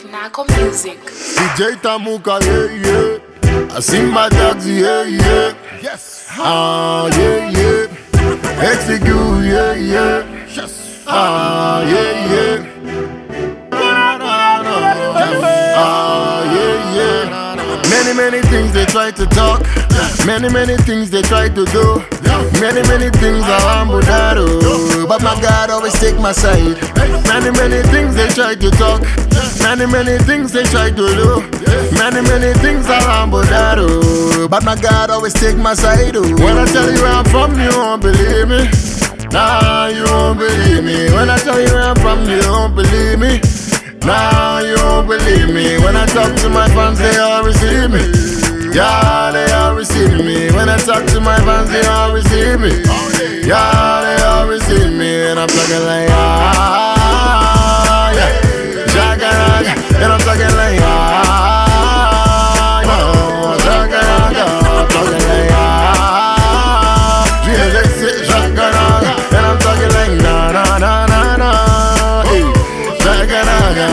Zvakanaka music. DJ Tamuka, yeah, yeah. Simba Tagz, yeah, yeah. Yes. Yeah, yeah. ExQ, yeah, yeah. Yes. Yeah, yeah. Yeah, yeah. Many things they try to talk. Many things they try to do. Many things I humble that do. But my God always take my side. Many things they try to talk. Many things they try to do. Many things I humble that do. But my God always take my side. When I tell you where I'm from, you won't believe me. Nah, you won't believe me. When I tell you where I'm from, you won't believe me. Nah, you won't believe me. When I talk to my fans, they all receive me. Yeah, they all receive me. When I talk to my fans, they all receive me. Yeah, they all receive me. And I'm talking like, yeah. Zvakanaka. And I'm talking like, Zvakanaka. I'm talking like, Zvakanaka. And I'm talking like, na. Hey, Zvakanaka.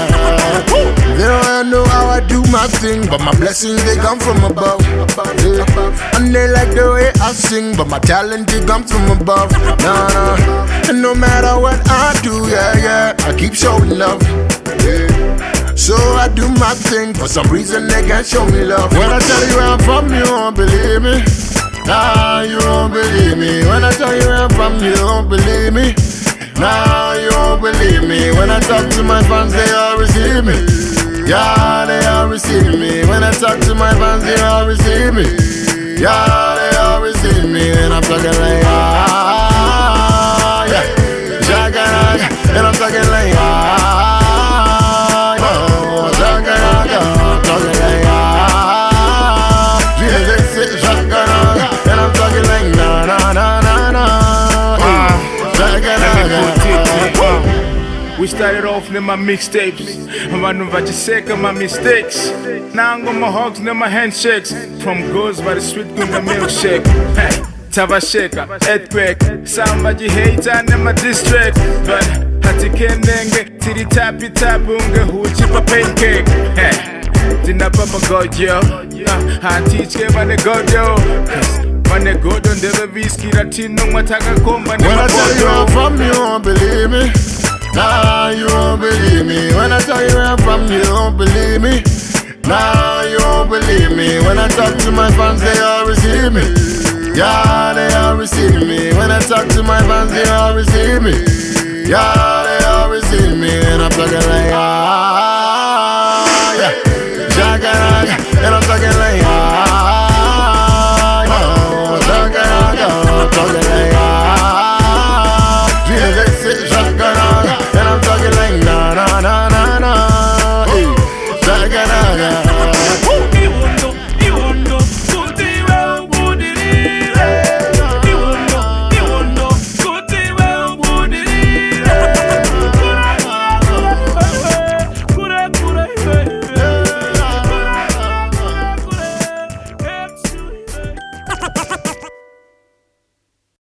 They don't know how I do my thing, but my blessings they come from above. Yeah. And they like the way I sing, but my talent it comes from above. Nah. And no matter what I do, yeah, I keep showing love. Yeah. So I do my thing, for some reason they can't show me love. When I tell you where I'm from, you won't believe me. Nah, you won't believe me. When I tell you where I'm from, you won't believe me. Nah, you won't believe me. When I talk to my fans, they all receive me. Yeah, they all receive me. When I talk to my fans, they all receive me. Yeah, they all receive me. And I'm talking like, yeah. Zvakanaka. And I'm talking like, Zvakanaka. I'm talking like, Zvakanaka. And I'm talking like, na. We started off in my mixtapes. I'm about to shake my mistakes. Now I'm on my hugs and my handshakes. From girls by the street to the milkshake. Tava shaker, earthquake. Somebody hates and in my district. But hati kendenge, tiri tapi unge huchi pa pancake. Dina papa God yo. I teach ke mane God yo. Mane God on the whiskey latino mataka komba. When I tell you I'm from, you won't believe me. Nah, you won't believe me. When I tell you where I'm from, you won't believe me. Nah, you won't believe me. When I talk to my fans, they all receive me. Yeah, they all receive me. When I talk to my fans, they all receive me. Yeah, they all receive me. And I'm talking like,